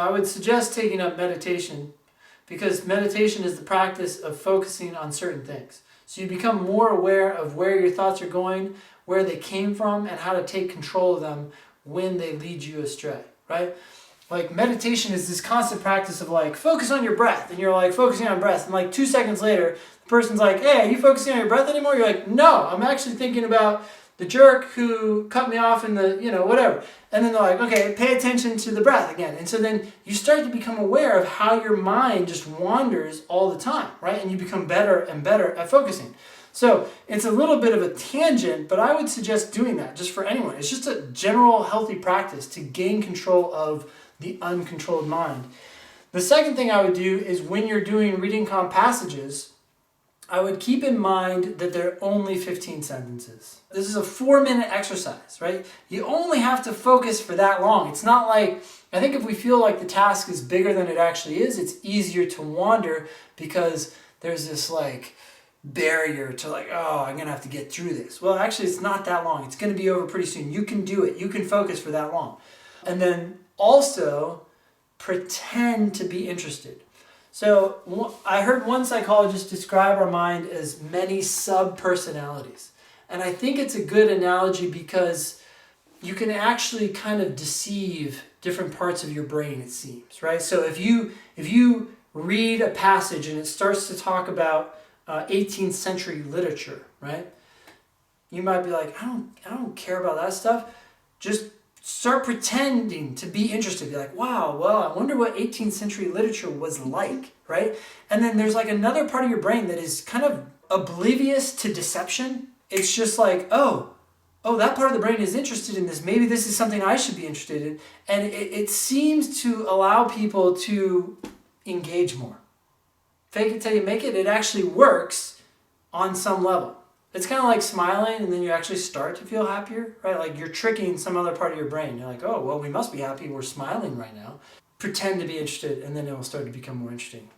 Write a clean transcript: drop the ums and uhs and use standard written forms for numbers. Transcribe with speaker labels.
Speaker 1: I would suggest taking up meditation because meditation is the practice of focusing on certain things. So you become more aware of where your thoughts are going, where they came from, and how to take control of them when they lead you astray, right? Like meditation is this constant practice of like, focus on your breath. And you're like focusing on breath. And like 2 seconds later, the person's like, hey, are you focusing on your breath anymore? You're like, no, I'm actually thinking about the jerk who cut me off in the, whatever. And then they're like, okay, pay attention to the breath again. And so then you start to become aware of how your mind just wanders all the time, right? And you become better and better at focusing. So it's a little bit of a tangent, but I would suggest doing that just for anyone. It's just a general healthy practice to gain control of the uncontrolled mind. The second thing I would do is when you're doing reading comp passages, I would keep in mind that they're only 15 sentences. This is a 4-minute exercise, right? You only have to focus for that long. It's not like, I think if we feel like the task is bigger than it actually is, it's easier to wander because there's this like barrier to like, oh, I'm gonna have to get through this. Well, actually it's not that long. It's gonna be over pretty soon. You can do it. You can focus for that long. And then also pretend to be interested. So I heard one psychologist describe our mind as many sub-personalities. And I think it's a good analogy because you can actually kind of deceive different parts of your brain, it seems, right? So if you read a passage and it starts to talk about 18th century literature, right? You might be like, I don't care about that stuff. Just start pretending to be interested. Be like, wow, well, I wonder what 18th century literature was like, right? And then there's like another part of your brain that is kind of oblivious to deception. It's just like, oh, that part of the brain is interested in this. Maybe this is something I should be interested in. And it seems to allow people to engage more. Fake it till you make it. It actually works on some level. It's kind of like smiling and then you actually start to feel happier, right? Like you're tricking some other part of your brain. You're like, oh, well, we must be happy. We're smiling right now. Pretend to be interested and then it will start to become more interesting.